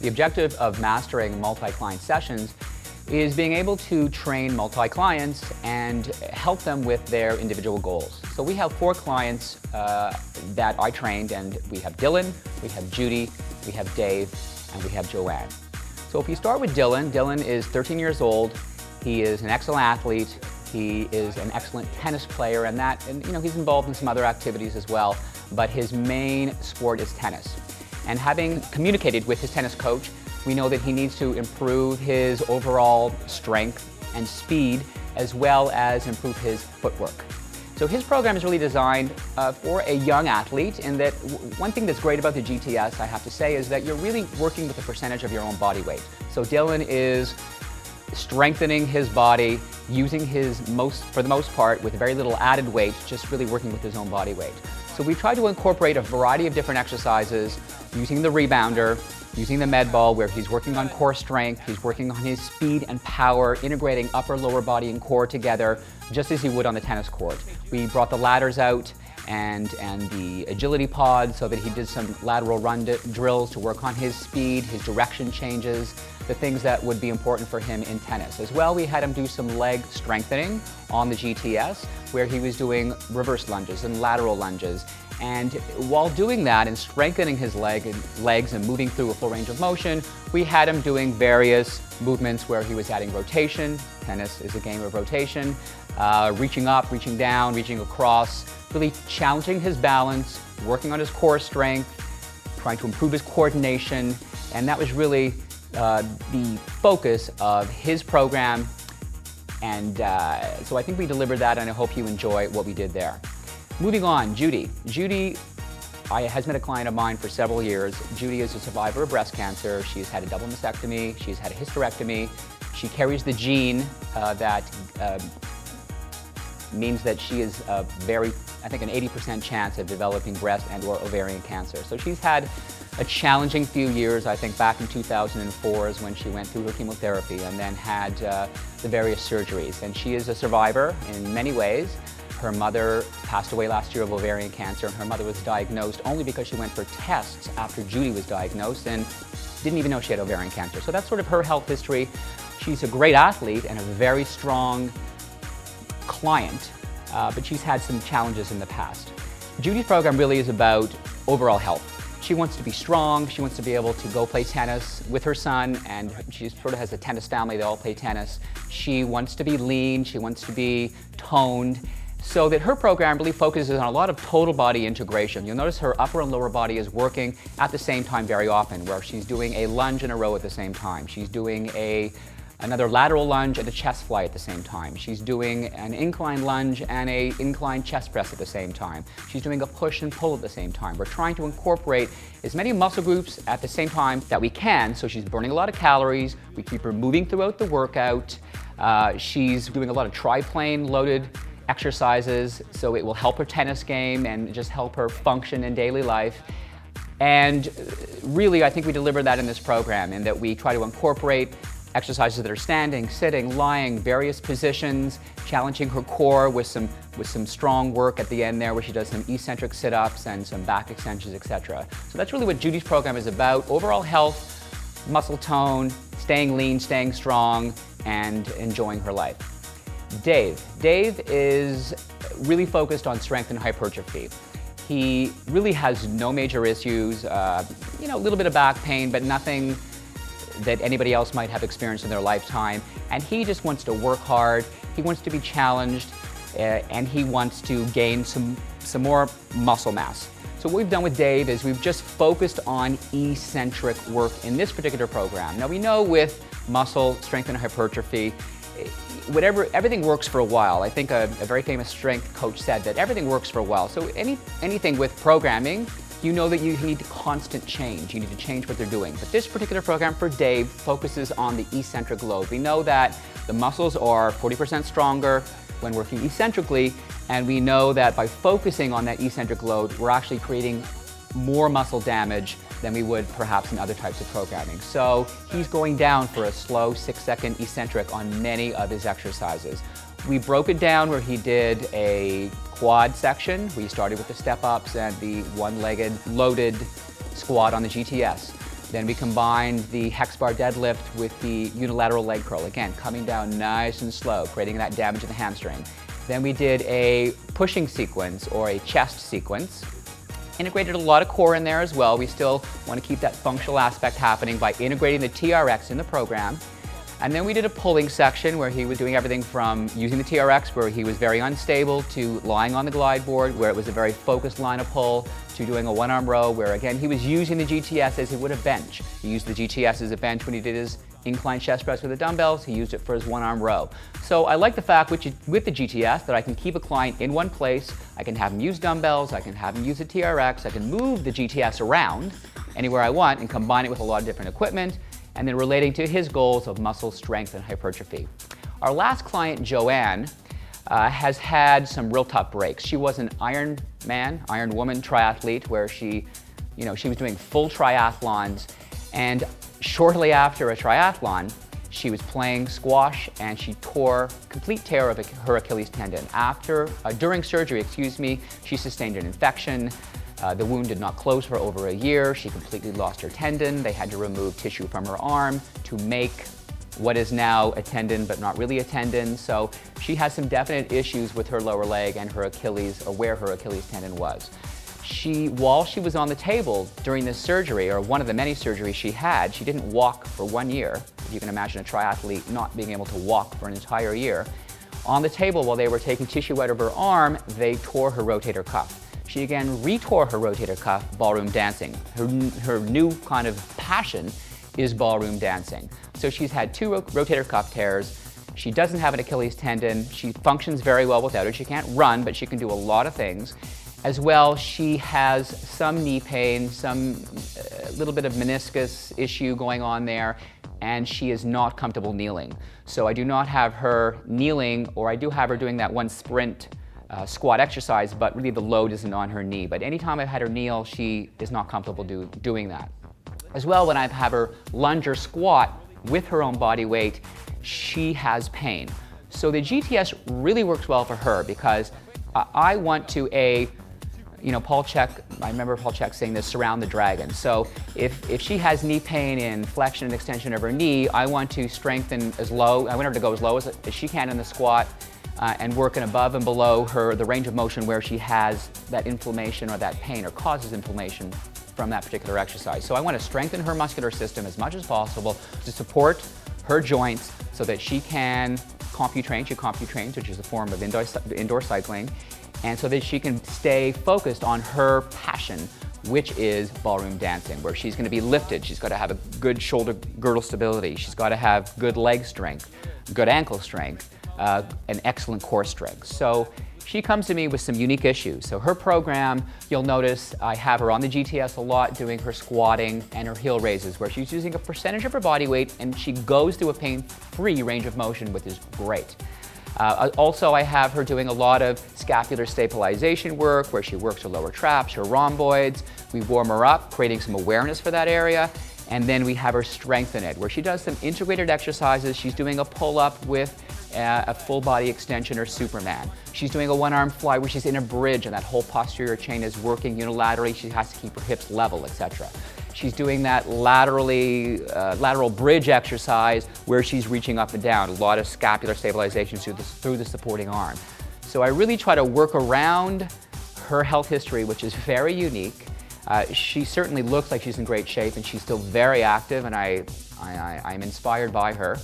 The objective of mastering multi-client sessions is being able to train multi-clients and help them with their individual goals. So we have 4 clients that I trained, and we have Dylan, we have Judy, we have Dave, and we have Joanne. So if you start with Dylan, Dylan is 13 years old. He is an excellent athlete. He is an excellent tennis player, and he's involved in some other activities as well, but his main sport is tennis. And having communicated with his tennis coach, we know that he needs to improve his overall strength and speed, as well as improve his footwork. So his program is really designed for a young athlete, in that one thing that's great about the GTS, I have to say, is that you're really working with a percentage of your own body weight. So Dylan is strengthening his body, using for the most part, with very little added weight, just really working with his own body weight. So we try to incorporate a variety of different exercises, using the rebounder, using the med ball, where he's working on core strength, he's working on his speed and power, integrating upper, lower body and core together, just as he would on the tennis court. We brought the ladders out and the agility pod, so that he did some lateral run drills to work on his speed, his direction changes, the things that would be important for him in tennis. As well, we had him do some leg strengthening on the GTS, where he was doing reverse lunges and lateral lunges. And while doing that and strengthening his legs and moving through a full range of motion, we had him doing various movements where he was adding rotation. Tennis is a game of rotation. Reaching up, reaching down, reaching across, really challenging his balance, working on his core strength, trying to improve his coordination. And that was really the focus of his program. And so I think we delivered that, and I hope you enjoy what we did there. Moving on, Judy. Judy has been a client of mine for several years. Judy is a survivor of breast cancer. She's had a double mastectomy. She's had a hysterectomy. She carries the gene that means that she is an 80% chance of developing breast and/or ovarian cancer. So she's had a challenging few years. I think back in 2004 is when she went through her chemotherapy and then had the various surgeries. And she is a survivor in many ways. Her mother passed away last year of ovarian cancer, and her mother was diagnosed only because she went for tests after Judy was diagnosed and didn't even know she had ovarian cancer. So that's sort of her health history. She's a great athlete and a very strong client, but she's had some challenges in the past. Judy's program really is about overall health. She wants to be strong, she wants to be able to go play tennis with her son, and she sort of has a tennis family, they all play tennis. She wants to be lean, she wants to be toned, so that her program really focuses on a lot of total body integration. You'll notice her upper and lower body is working at the same time very often, where she's doing a lunge and a row at the same time. She's doing another lateral lunge and a chest fly at the same time. She's doing an incline lunge and an incline chest press at the same time. She's doing a push and pull at the same time. We're trying to incorporate as many muscle groups at the same time that we can, so she's burning a lot of calories. We keep her moving throughout the workout. She's doing a lot of triplane loaded exercises, so it will help her tennis game and just help her function in daily life. And really, I think we deliver that in this program, in that we try to incorporate exercises that are standing, sitting, lying, various positions, challenging her core with some strong work at the end there, where she does some eccentric sit-ups and some back extensions, etc. So that's really what Judy's program is about: overall health, muscle tone, staying lean, staying strong, and enjoying her life. Dave is really focused on strength and hypertrophy. He really has no major issues, a little bit of back pain, but nothing that anybody else might have experienced in their lifetime. And he just wants to work hard, he wants to be challenged, and he wants to gain some more muscle mass. So what we've done with Dave is we've just focused on eccentric work in this particular program. Now we know with muscle, strength and hypertrophy, everything works for a while. I think a very famous strength coach said that everything works for a while. So anything with programming, you know that you need constant change. You need to change what they're doing. But this particular program for Dave focuses on the eccentric load. We know that the muscles are 40% stronger when working eccentrically, and we know that by focusing on that eccentric load, we're actually creating more muscle damage than we would perhaps in other types of programming. So he's going down for a slow 6-second eccentric on many of his exercises. We broke it down where he did a quad section. We started with the step-ups and the one-legged loaded squat on the GTS. Then we combined the hex bar deadlift with the unilateral leg curl. Again, coming down nice and slow, creating that damage in the hamstring. Then we did a pushing sequence or a chest sequence. Integrated a lot of core in there as well. We still want to keep that functional aspect happening by integrating the TRX in the program. And then we did a pulling section where he was doing everything from using the TRX where he was very unstable to lying on the glide board where it was a very focused line of pull to doing a one-arm row where again he was using the GTS as he would a bench. He used the GTS as a bench when he did his incline chest press with the dumbbells. He used it for his one-arm row. So I like the fact with the GTS that I can keep a client in one place. I can have him use dumbbells, I can have him use the TRX, I can move the GTS around anywhere I want and combine it with a lot of different equipment, and then relating to his goals of muscle strength and hypertrophy. Our last client, Joanne, has had some real tough breaks. She was an Iron Woman triathlete where she was doing full triathlons, and shortly after a triathlon, she was playing squash and she tore complete tear of her Achilles tendon. During surgery, she sustained an infection. The wound did not close for over a year. She completely lost her tendon. They had to remove tissue from her arm to make what is now a tendon, but not really a tendon. So she has some definite issues with her lower leg and her Achilles, or where her Achilles tendon was. While she was on the table during this surgery, or one of the many surgeries she had, she didn't walk for 1 year. If you can imagine a triathlete not being able to walk for an entire year. On the table, while they were taking tissue out of her arm, they tore her rotator cuff. She again retore her rotator cuff ballroom dancing. Her new kind of passion is ballroom dancing. So she's had 2 rotator cuff tears. She doesn't have an Achilles tendon. She functions very well without it. She can't run, but she can do a lot of things. As well, she has some knee pain, some little bit of meniscus issue going on there, and she is not comfortable kneeling. So I do not have her kneeling, or I do have her doing that one sprint squat exercise, but really the load isn't on her knee. But anytime I've had her kneel, she is not comfortable doing that. As well, when I've had her lunge or squat with her own body weight, she has pain. So the GTS really works well for her because I want to Paul Chek, I remember Paul Chek saying this, surround the dragon. So if she has knee pain in flexion and extension of her knee, I want to strengthen I want her to go as low as she can in the squat and working above and below the range of motion where she has that inflammation or that pain or causes inflammation from that particular exercise. So I want to strengthen her muscular system as much as possible to support her joints so that she can CompuTrain. She CompuTrains, which is a form of indoor cycling, and so that she can stay focused on her passion, which is ballroom dancing, where she's going to be lifted. She's got to have a good shoulder girdle stability. She's got to have good leg strength, good ankle strength, and excellent core strength. So she comes to me with some unique issues. So her program, you'll notice I have her on the GTS a lot doing her squatting and her heel raises, where she's using a percentage of her body weight and she goes through a pain-free range of motion, which is great. Also, I have her doing a lot of scapular stabilization work where she works her lower traps, her rhomboids. We warm her up, creating some awareness for that area. And then we have her strengthen it, where she does some integrated exercises. She's doing a pull-up with a full body extension or Superman. She's doing a one-arm fly where she's in a bridge and that whole posterior chain is working unilaterally. She has to keep her hips level, etc. She's doing that lateral bridge exercise where she's reaching up and down, a lot of scapular stabilization through the supporting arm. So I really try to work around her health history, which is very unique. She certainly looks like she's in great shape and she's still very active, and I'm inspired by her.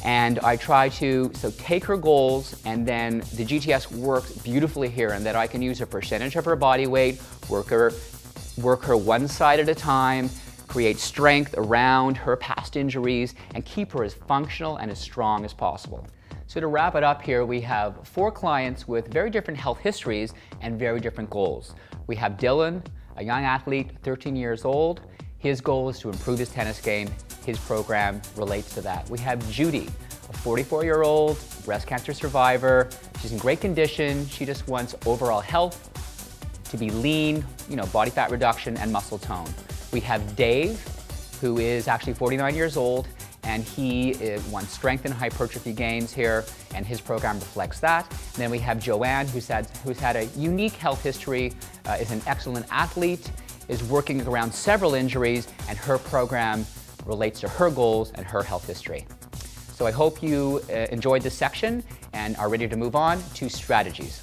And I try to take her goals, and then the GTS works beautifully here, and that I can use a percentage of her body weight, work her one side at a time, create strength around her past injuries, and keep her as functional and as strong as possible. So to wrap it up here, we have 4 clients with very different health histories and very different goals. We have Dylan, a young athlete, 13 years old. His goal is to improve his tennis game. His program relates to that. We have Judy, a 44-year-old breast cancer survivor. She's in great condition. She just wants overall health, to be lean, body fat reduction and muscle tone. We have Dave, who is actually 49 years old, and he wants strength and hypertrophy gains here, and his program reflects that. And then we have Joanne, who's had a unique health history, is an excellent athlete, is working around several injuries, and her program relates to her goals and her health history. So I hope you enjoyed this section and are ready to move on to strategies.